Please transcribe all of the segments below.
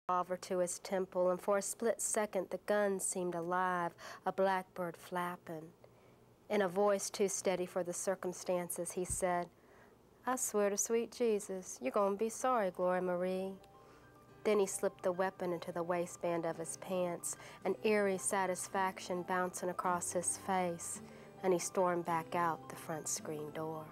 revolver to his temple, and for a split second the gun seemed alive, a blackbird flapping. In a voice too steady for the circumstances, he said, "I swear to sweet Jesus, you're gonna be sorry, Gloria Marie." Then he slipped the weapon into the waistband of his pants, an eerie satisfaction bouncing across his face, and he stormed back out the front screen door.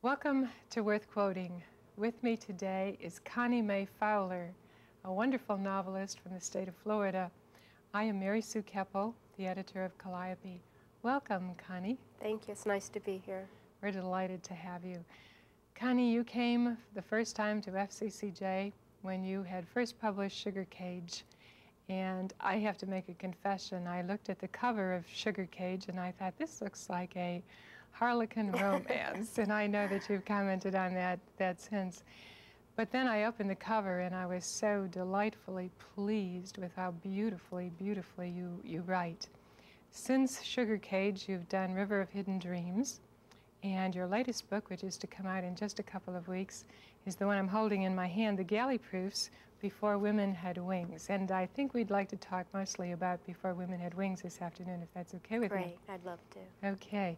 Welcome to Worth Quoting. With me today is Connie May Fowler, a wonderful novelist from the state of Florida. I am Mary Sue Koeppel, the editor of Calliope. Welcome, Connie. Thank you. It's nice to be here. We're delighted to have you. Connie, you came the first time to FCCJ when you had first published Sugar Cage. And I have to make a confession. I looked at the cover of Sugar Cage and I thought, this looks like a Harlequin romance. And I know that you've commented on that since. But then I opened the cover and I was so delightfully pleased with how beautifully you write. Since Sugar Cage, you've done River of Hidden Dreams. And your latest book, which is to come out in just a couple of weeks, is the one I'm holding in my hand, The Galley Proofs, Before Women Had Wings. And I think we'd like to talk mostly about Before Women Had Wings this afternoon, if that's okay with you. Great, I'd love to. Okay.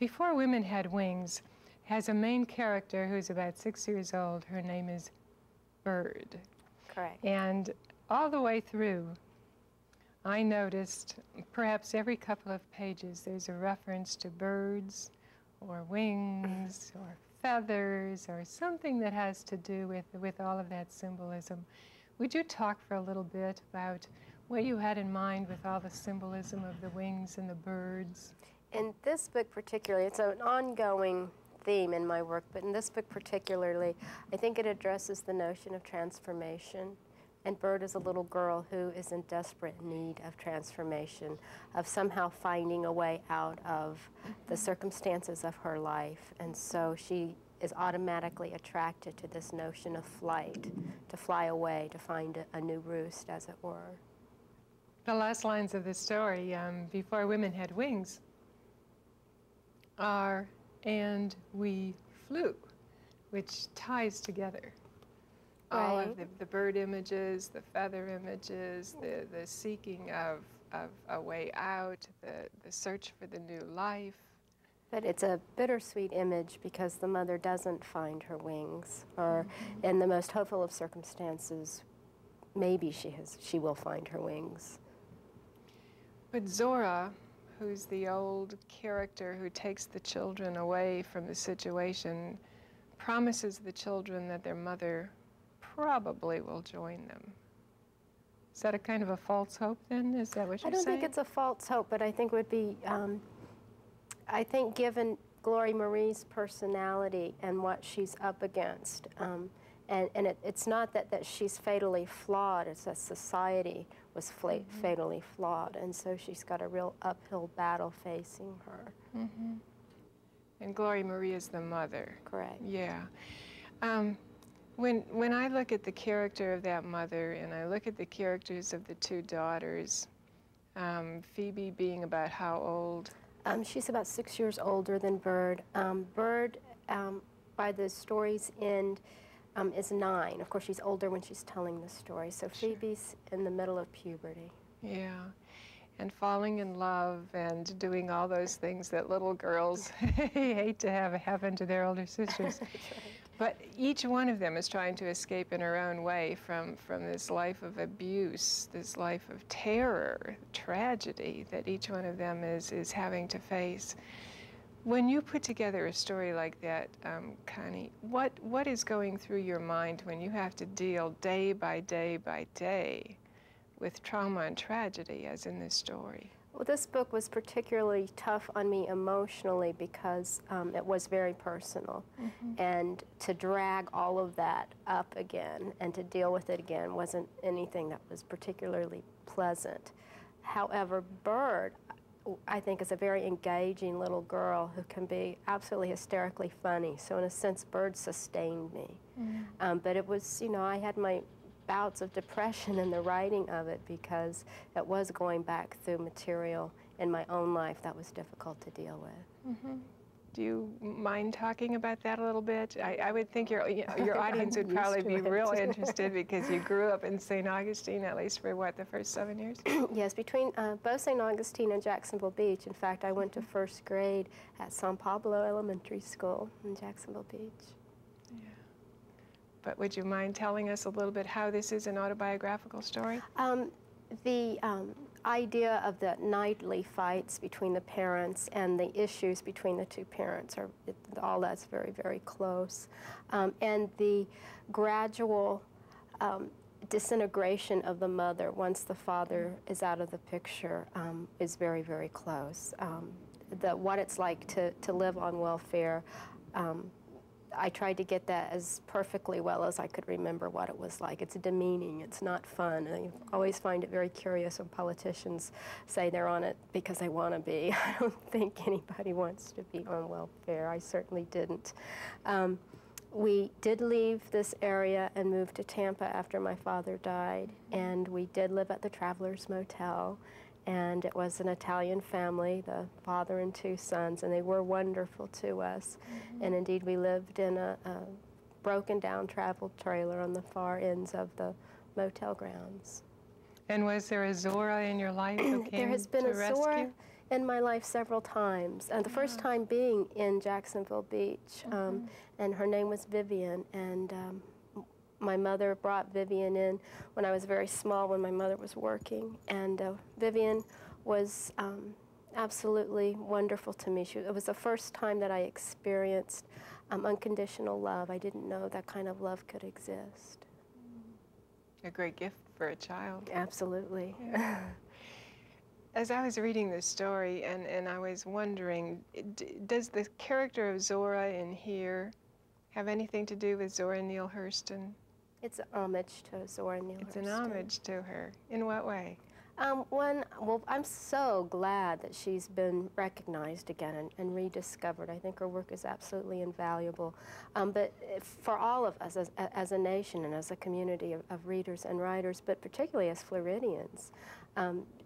Before Women Had Wings has a main character who's about 6 years old. Her name is Bird. Correct. And all the way through, I noticed perhaps every couple of pages there's a reference to birds, or wings, or feathers, or something that has to do with all of that symbolism. Would you talk for a little bit about what you had in mind with all the symbolism of the wings and the birds? In this book particularly, it's an ongoing theme in my work, but in this book particularly, I think it addresses the notion of transformation. And Bird is a little girl who is in desperate need of transformation, of somehow finding a way out of the circumstances of her life. And so she is automatically attracted to this notion of flight, to fly away, to find a new roost, as it were. The last lines of the story, Before Women Had Wings, are, and we flew, which ties together all of the bird images, the feather images, the seeking of a way out, the search for the new life. But it's a bittersweet image because the mother doesn't find her wings, or in the most hopeful of circumstances, maybe she will find her wings. But Zora, who's the old character who takes the children away from the situation, promises the children that their mother probably will join them. Is that a kind of a false hope then? Is that what you're saying? I don't think it's a false hope, but I think it would be, I think given Gloria Marie's personality and what she's up against, and it's not that she's fatally flawed, it's that society was fatally flawed, and so she's got a real uphill battle facing her. And Gloria Marie is the mother. Correct. Yeah. When I look at the character of that mother, and I look at the characters of the two daughters, Phoebe being about how old? She's about 6 years older than Bird. Bird, by the story's end, is 9. Of course, she's older when she's telling the story. So Phoebe's in the middle of puberty. Yeah. And falling in love and doing all those things that little girls hate to have happen to their older sisters. That's right. But each one of them is trying to escape in her own way from this life of abuse, this life of terror, tragedy that each one of them is having to face. When you put together a story like that, Connie, what is going through your mind when you have to deal day by day by day with trauma and tragedy, as in this story? Well, this book was particularly tough on me emotionally because it was very personal. And to drag all of that up again and to deal with it again wasn't anything that was particularly pleasant. However, Bird, I think, is a very engaging little girl who can be absolutely hysterically funny. So in a sense, Bird sustained me. But it was, you know, I had my bouts of depression in the writing of it because it was going back through material in my own life that was difficult to deal with. Do you mind talking about that a little bit? I would think your audience would probably be real interested because you grew up in St. Augustine, at least for what, the first 7 years? Yes, between both St. Augustine and Jacksonville Beach. In fact, I went to first grade at San Pablo Elementary School in Jacksonville Beach. But would you mind telling us a little bit how this is an autobiographical story? The idea of the nightly fights between the parents and the issues between the two parents, all that's very, very close. And the gradual disintegration of the mother once the father is out of the picture is very, very close. What it's like to live on welfare, I tried to get that as perfectly well as I could remember what it was like. It's demeaning, it's not fun. I always find it very curious when politicians say they're on it because they want to be. I don't think anybody wants to be on welfare. I certainly didn't. We did leave this area and move to Tampa after my father died, and we did live at the Travelers Motel. And it was an Italian family, the father and two sons, and they were wonderful to us. And indeed, we lived in a broken down travel trailer on the far ends of the motel grounds. And was there a Zora in your life who came There has been to a rescue? Zora in my life several times. The first time being in Jacksonville Beach, and her name was Vivian. And my mother brought Vivian in when I was very small, when my mother was working. And Vivian was absolutely wonderful to me. It was the first time that I experienced unconditional love. I didn't know that kind of love could exist. A great gift for a child. Absolutely. Yeah. As I was reading this story, and I was wondering, does the character of Zora in here have anything to do with Zora Neal Hurston? It's an homage to Zora Neal Hurston. It's an homage to her. In what way? Well, I'm so glad that she's been recognized again and rediscovered. I think her work is absolutely invaluable. But for all of us as a nation and as a community of readers and writers, but particularly as Floridians,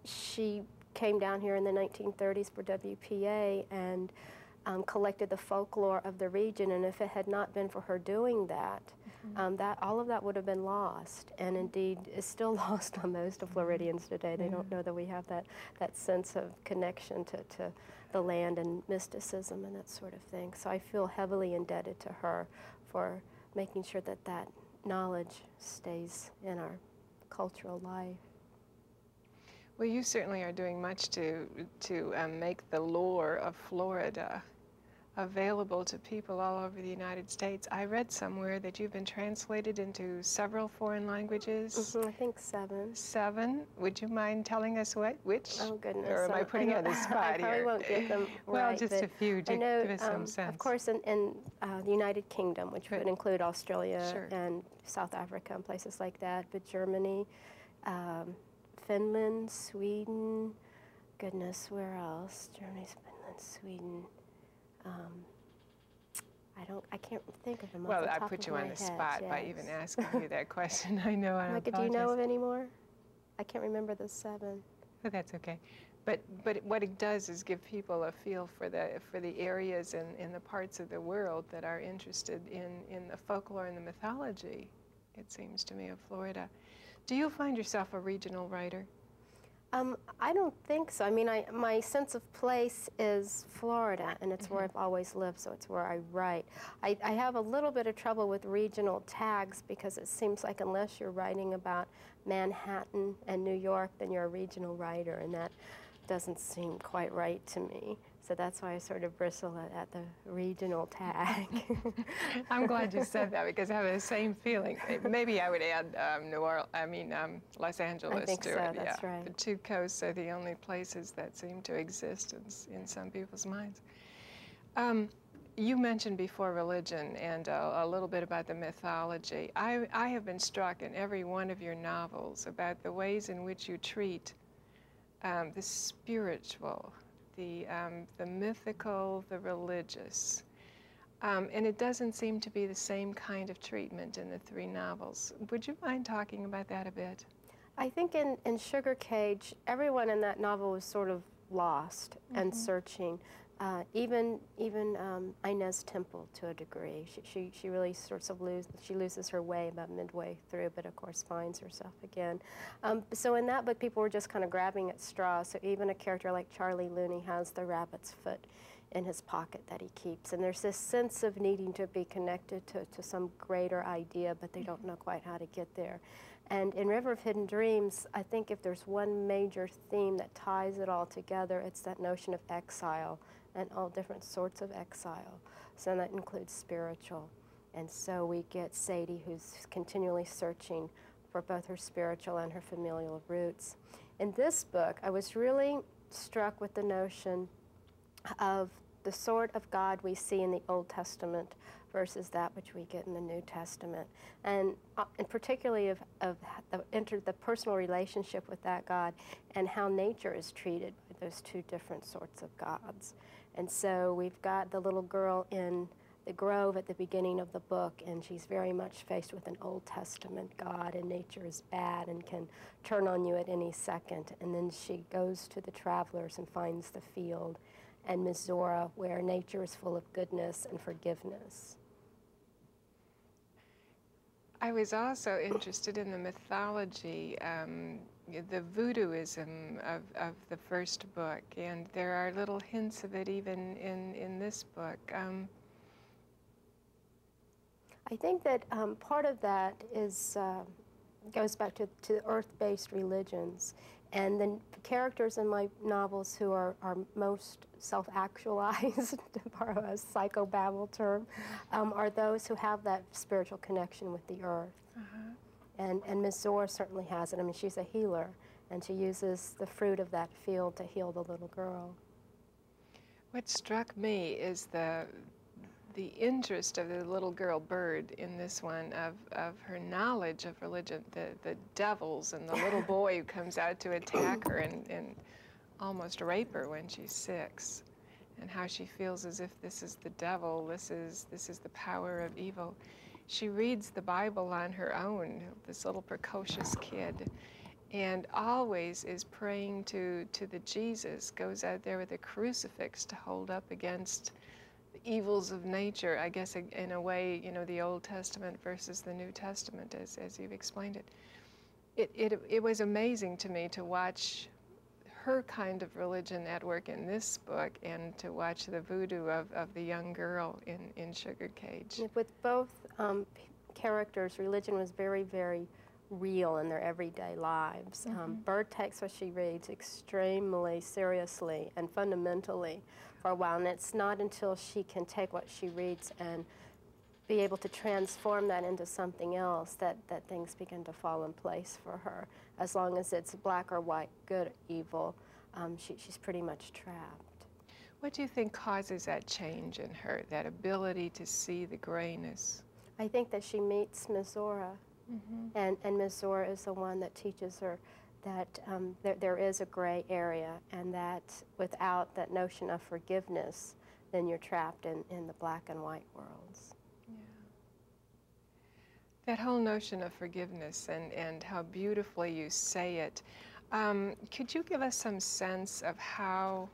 she came down here in the 1930s for WPA and collected the folklore of the region, and if it had not been for her doing that, all of that would have been lost, and indeed is still lost on most of Floridians today. They don't know that we have that sense of connection to the land and mysticism and that sort of thing. So I feel heavily indebted to her for making sure that that knowledge stays in our cultural life. Well, you certainly are doing much to make the lore of Florida available to people all over the United States. I read somewhere that you've been translated into several foreign languages. I think 7. 7? Would you mind telling us which? Oh, goodness. Or am I putting you on the spot here? I probably won't get them well, right. just a few to know, give us some sense. Of course, in the United Kingdom, which would include Australia and South Africa and places like that, but Germany, Finland, Sweden, goodness, where else? Germany, Finland, Sweden. I can't think of them off the top of my head. Well, I put you on the spot by even asking you that question. I know, I apologize. Do you know of any more? I can't remember the 7. But that's okay. But what it does is give people a feel for the areas and the parts of the world that are interested in the folklore and the mythology, it seems to me, of Florida. Do you find yourself a regional writer? I don't think so. I mean, my sense of place is Florida, and it's where I've always lived, so it's where I write. I have a little bit of trouble with regional tags because it seems like unless you're writing about Manhattan and New York, then you're a regional writer, and that doesn't seem quite right to me. So that's why I sort of bristle at the regional tag. I'm glad you said that because I have the same feeling. Maybe I would add Los Angeles I think to so, it. that's Yeah. right. The two coasts are the only places that seem to exist in some people's minds. You mentioned before religion and a little bit about the mythology. I have been struck in every one of your novels about the ways in which you treat the spiritual, the mythical, the religious. And it doesn't seem to be the same kind of treatment in the three novels. Would you mind talking about that a bit? I think in Sugar Cage, everyone in that novel was sort of lost and searching. Even Inez Temple, to a degree, she really sort of loses her way about midway through, but of course finds herself again. So in that book, people were just kind of grabbing at straws. So even a character like Charlie Looney has the rabbit's foot in his pocket that he keeps, and there's this sense of needing to be connected to some greater idea, but they don't know quite how to get there. And in River of Hidden Dreams, I think if there's one major theme that ties it all together, it's that notion of exile and all different sorts of exile. So that includes spiritual. And so we get Sadie, who's continually searching for both her spiritual and her familial roots. In this book, I was really struck with the notion of the sort of God we see in the Old Testament versus that which we get in the New Testament, and particularly of the personal relationship with that God and how nature is treated by those two different sorts of gods. And so we've got the little girl in the grove at the beginning of the book, and she's very much faced with an Old Testament God, and nature is bad and can turn on you at any second. And then she goes to the travelers and finds the field, and Miss Zora, where nature is full of goodness and forgiveness. I was also interested in the mythology, the voodooism of the first book, and there are little hints of it even in this book. I think that part of that is goes back to earth-based religions, and the characters in my novels who are most self-actualized, to borrow a psychobabble term, are those who have that spiritual connection with the earth. And Miss Zora certainly has it. I mean, she's a healer, and she uses the fruit of that field to heal the little girl. What struck me is the interest of the little girl Bird in this one, of her knowledge of religion, the devils, and the little boy who comes out to attack her and almost rape her when she's 6, and how she feels as if this is the devil, this is the power of evil. She reads the Bible on her own, this little precocious kid, and always is praying to the Jesus, goes out there with a crucifix to hold up against the evils of nature, I guess in a way, you know, the Old Testament versus the New Testament, as you've explained it. It was amazing to me to watch her kind of religion at work in this book, and to watch the voodoo of the young girl in Sugar Cage. With both characters, religion was very, very real in their everyday lives. Bird takes what she reads extremely seriously and fundamentally for a while, and it's not until she can take what she reads and be able to transform that into something else that things begin to fall in place for her. As long as it's black or white, good or evil, she's pretty much trapped. What do you think causes that change in her, that ability to see the grayness? I think that she meets Miss Zora, and Miss Zora is the one that teaches her that there is a gray area, and that without that notion of forgiveness, then you're trapped in the black and white worlds. That whole notion of forgiveness and how beautifully you say it, could you give us some sense of how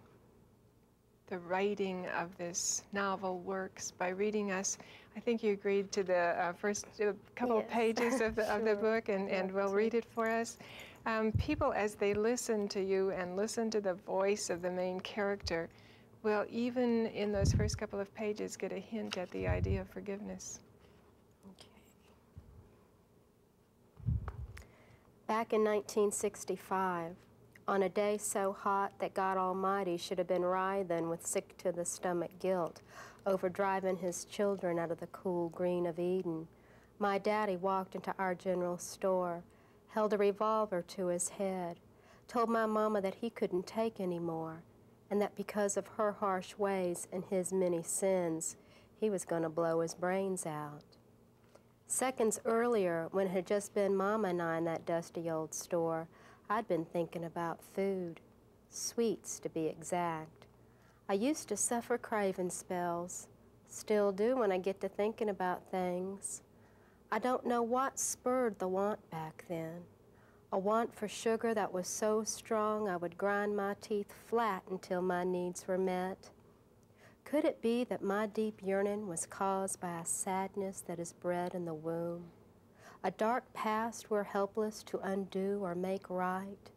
the writing of this novel works by reading us? I think you agreed to the first couple of pages of the book, and will read it for us. People, as they listen to you and listen to the voice of the main character, will even in those first couple of pages get a hint at the idea of forgiveness. Back in 1965, On a day so hot that God Almighty should have been writhing with sick-to-the-stomach guilt over driving his children out of the cool green of Eden, my daddy walked into our general store, held a revolver to his head, told my mama that he couldn't take any more, and that because of her harsh ways and his many sins, he was going to blow his brains out. Seconds earlier, when it had just been Mama and I in that dusty old store, I'd been thinking about food, sweets to be exact. I used to suffer craving spells, still do when I get to thinking about things. I don't know what spurred the want back then. A want for sugar that was so strong I would grind my teeth flat until my needs were met. Could it be that my deep yearning was caused by a sadness that is bred in the womb? A dark past we're helpless to undo or make right?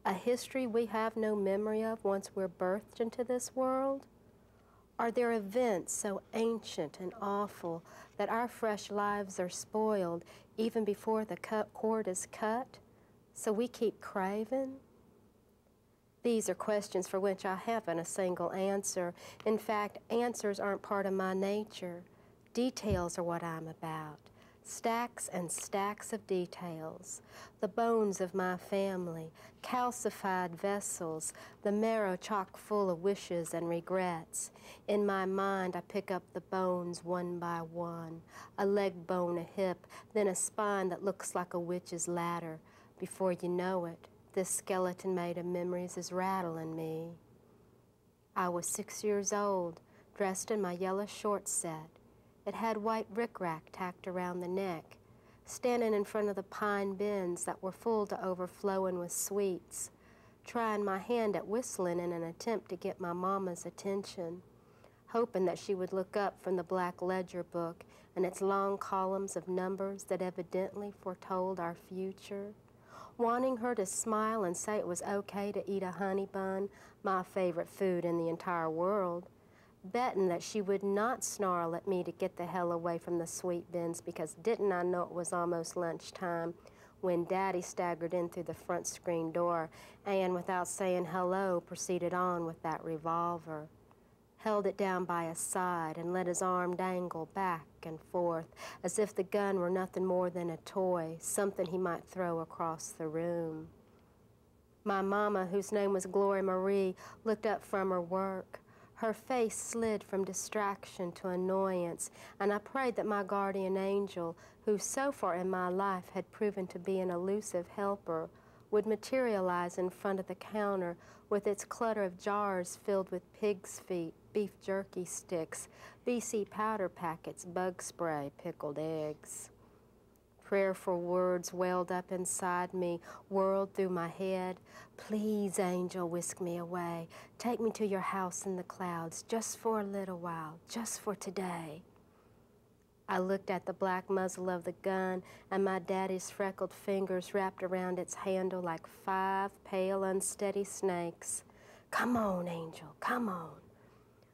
A history we have no memory of once we're birthed into this world? Are there events so ancient and awful that our fresh lives are spoiled even before the cord is cut, so we keep craving? These are questions for which I haven't a single answer. In fact, answers aren't part of my nature. Details are what I'm about. Stacks and stacks of details. The bones of my family, calcified vessels, the marrow chock full of wishes and regrets. In my mind, I pick up the bones one by one. A leg bone, a hip, then a spine that looks like a witch's ladder. Before you know it, this skeleton made of memories is rattling me. I was 6 years old, dressed in my yellow short set. It had white rickrack tacked around the neck, standing in front of the pine bins that were full to overflowing with sweets, trying my hand at whistling in an attempt to get my mama's attention, hoping that she would look up from the black ledger book and its long columns of numbers that evidently foretold our future, wanting her to smile and say it was okay to eat a honey bun, my favorite food in the entire world, betting that she would not snarl at me to get the hell away from the sweet bins, because didn't I know it was almost lunchtime when Daddy staggered in through the front screen door and, without saying hello, proceeded on with that revolver, held it down by his side and let his arm dangle back and forth as if the gun were nothing more than a toy, something he might throw across the room. My mama, whose name was Gloria Marie, looked up from her work. Her face slid from distraction to annoyance, and I prayed that my guardian angel, who so far in my life had proven to be an elusive helper, would materialize in front of the counter with its clutter of jars filled with pig's feet, beef jerky sticks, BC powder packets, bug spray, pickled eggs. Prayerful words welled up inside me, whirled through my head. Please, angel, whisk me away. Take me to your house in the clouds, just for a little while, just for today. I looked at the black muzzle of the gun, and my daddy's freckled fingers wrapped around its handle like 5 pale, unsteady snakes. Come on, angel, come on.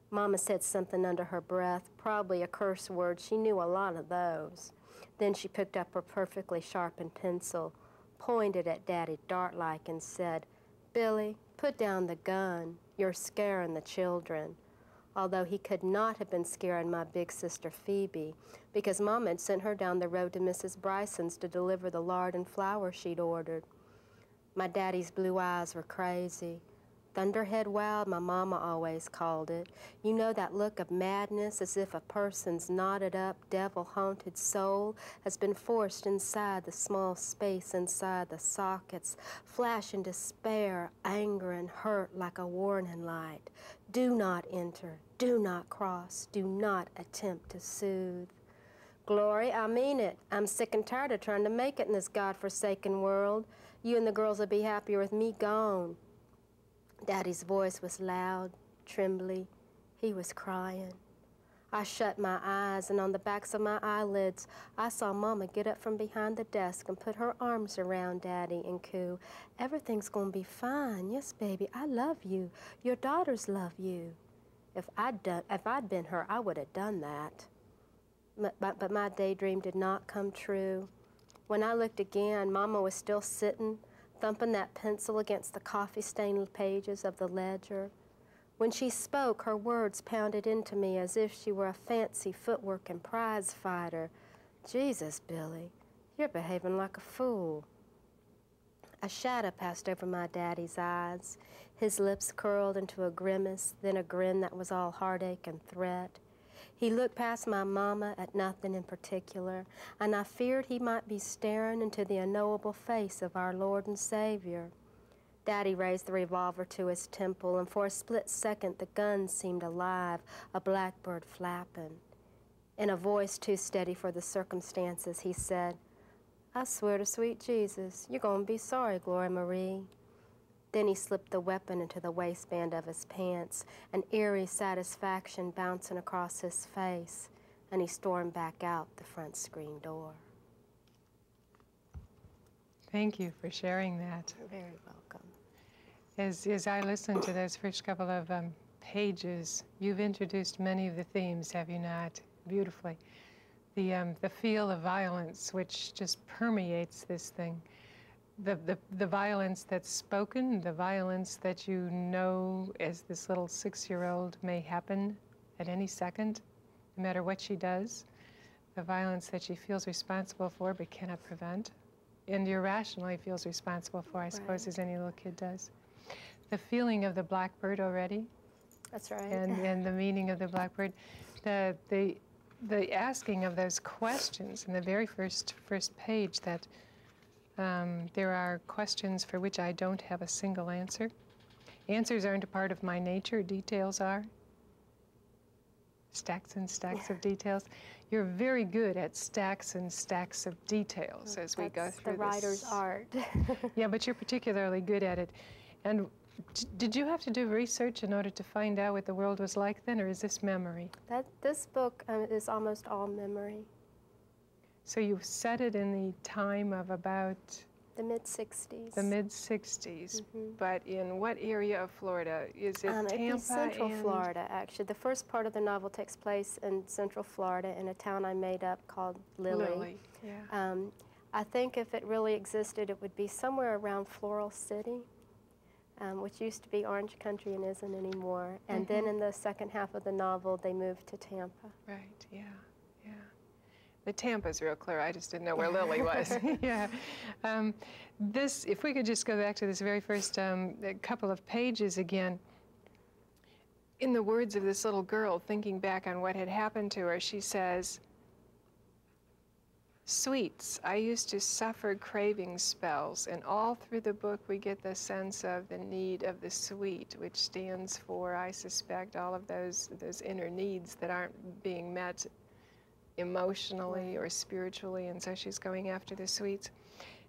Mama said something under her breath, probably a curse word. She knew a lot of those. Then she picked up her perfectly sharpened pencil, pointed at Daddy dart-like, and said, Billy, put down the gun. You're scaring the children. Although he could not have been scaring my big sister Phoebe, because Mama had sent her down the road to Mrs. Bryson's to deliver the lard and flour she'd ordered. My daddy's blue eyes were crazy. Thunderhead wild, my mama always called it. You know, that look of madness, as if a person's knotted up, devil-haunted soul has been forced inside the small space inside the sockets, flashing despair, anger, and hurt like a warning light. Do not enter, do not cross, do not attempt to soothe. Glory, I mean it. I'm sick and tired of trying to make it in this godforsaken world. You and the girls will be happier with me gone. Daddy's voice was loud, trembly. He was crying. I shut my eyes, and on the backs of my eyelids, I saw Mama get up from behind the desk and put her arms around Daddy and coo, Everything's gonna be fine. Yes, baby, I love you. Your daughters love you. If I'd been her, I would have done that. But my daydream did not come true. When I looked again, Mama was still sitting, thumping that pencil against the coffee-stained pages of the ledger. When she spoke, her words pounded into me as if she were a fancy footwork and prize fighter. Jesus, Billy, you're behaving like a fool. A shadow passed over my daddy's eyes. His lips curled into a grimace, then a grin that was all heartache and threat. He looked past my mama at nothing in particular, and I feared he might be staring into the unknowable face of our Lord and Savior. Daddy raised the revolver to his temple, and for a split second the gun seemed alive, a blackbird flapping. In a voice too steady for the circumstances, he said, "I swear to sweet Jesus, you're gonna be sorry, Gloria Marie." Then he slipped the weapon into the waistband of his pants, an eerie satisfaction bouncing across his face, and he stormed back out the front screen door. Thank you for sharing that. You're very welcome. As I listened to those first couple of pages, you've introduced many of the themes, have you not? Beautifully. The feel of violence, which just permeates this thing. The violence that's spoken, the violence that you know as this little 6-year-old may happen at any second, no matter what she does. The violence that she feels responsible for but cannot prevent, and irrationally feels responsible for, I suppose, as any little kid does. The feeling of the blackbird already. That's right. And the meaning of the blackbird. The asking of those questions in the very first page, that there are questions for which I don't have a single answer. Answers aren't a part of my nature, details are. Stacks and stacks of details. You're very good at stacks and stacks of details as we go through this. That's the writer's art. Yeah, but you're particularly good at it. And did you have to do research in order to find out what the world was like then, or is this memory? This book is almost all memory. So you've set it in the time of about... The mid-60s. The mid-60s. But in what area of Florida? Is it Tampa? It'd be Central Florida, actually. The first part of the novel takes place in Central Florida in a town I made up called Lily. Yeah. I think if it really existed, it would be somewhere around Floral City, which used to be Orange Country and isn't anymore. And then in the second half of the novel, they moved to Tampa. Right, yeah, yeah. The Tampa's real clear. I just didn't know where Lily was. Yeah. This, if we could just go back to this very first couple of pages again. In the words of this little girl, thinking back on what had happened to her, she says, "Sweets, I used to suffer craving spells," and all through the book we get the sense of the need of the sweet, which stands for, I suspect, all of those inner needs that aren't being met emotionally or spiritually, and so she's going after the sweets.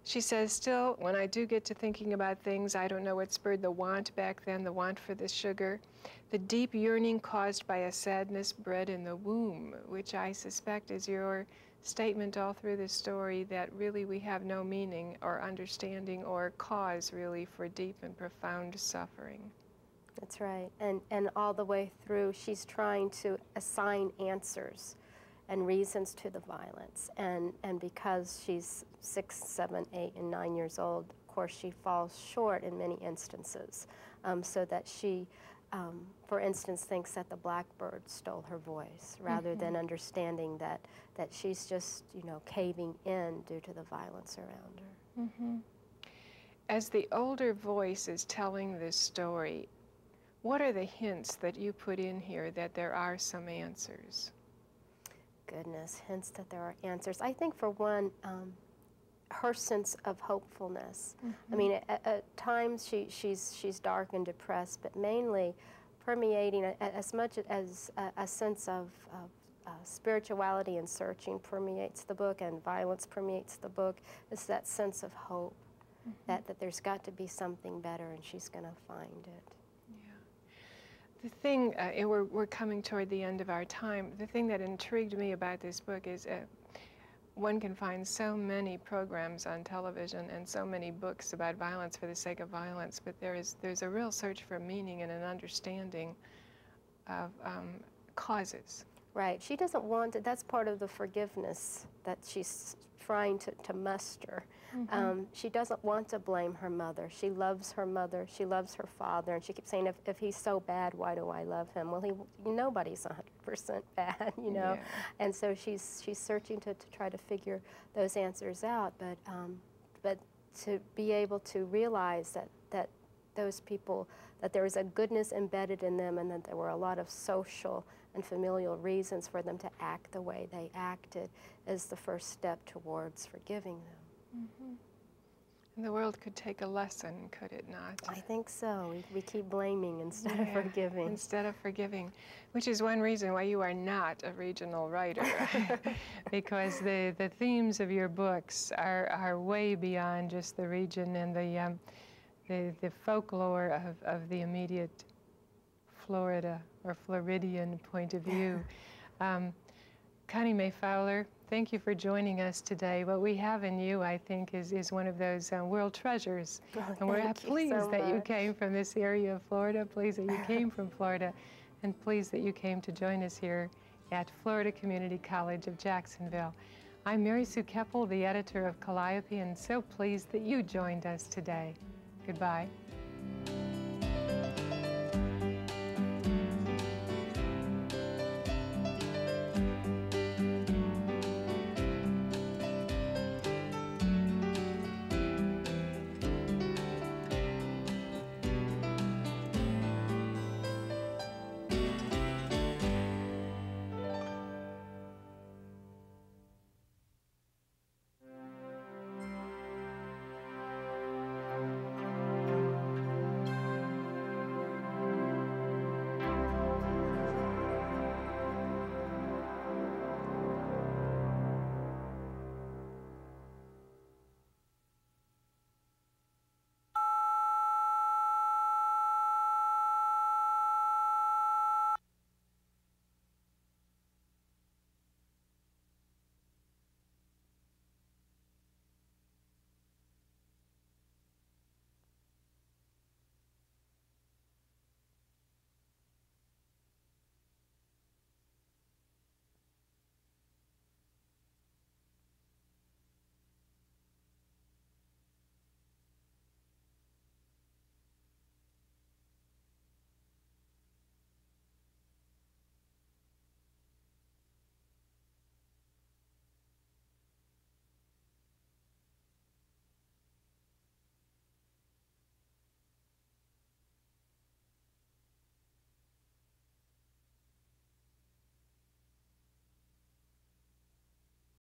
She says, "Still, when I do get to thinking about things, I don't know what spurred the want back then, the want for the sugar, the deep yearning caused by a sadness bred in the womb," which I suspect is your statement all through this story, that really we have no meaning or understanding or cause really for deep and profound suffering. That's right. And all the way through, she's trying to assign answers and reasons to the violence. And because she's 6, 7, 8, and 9 years old, of course, she falls short in many instances, so that she, for instance, thinks that the blackbird stole her voice, rather than understanding that she's just, caving in due to the violence around her. As the older voice is telling this story, what are the hints that you put in here that there are some answers? Goodness, hints that there are answers. I think, for one, her sense of hopefulness. I mean, at times she's dark and depressed, but mainly permeating as much as a sense of spirituality and searching permeates the book, and violence permeates the book. It's that sense of hope that there's got to be something better, and she's going to find it. The thing, we're coming toward the end of our time, the thing that intrigued me about this book is one can find so many programs on television and so many books about violence for the sake of violence, but there's a real search for meaning and an understanding of causes. Right. She doesn't want to, that's part of the forgiveness that she's trying to muster. She doesn't want to blame her mother. She loves her mother. She loves her father. And she keeps saying, if he's so bad, why do I love him? Well, nobody's 100% bad, you know. Yeah. And so she's searching to try to figure those answers out. But to be able to realize that those people, that there was a goodness embedded in them, and that there were a lot of social and familial reasons for them to act the way they acted, is the first step towards forgiving them. And the world could take a lesson, could it not? I think so. We keep blaming instead of forgiving. Instead of forgiving, which is one reason why you are not a regional writer, because the themes of your books are way beyond just the region and the folklore of the immediate Florida or Floridian point of view. Connie May Fowler, thank you for joining us today. What we have in you, I think, is one of those world treasures. And we're pleased that you came from this area of Florida, pleased that you came from Florida, and pleased that you came to join us here at Florida Community College of Jacksonville. I'm Mary Sue Koeppel, the editor of Calliope, and so pleased that you joined us today. Goodbye.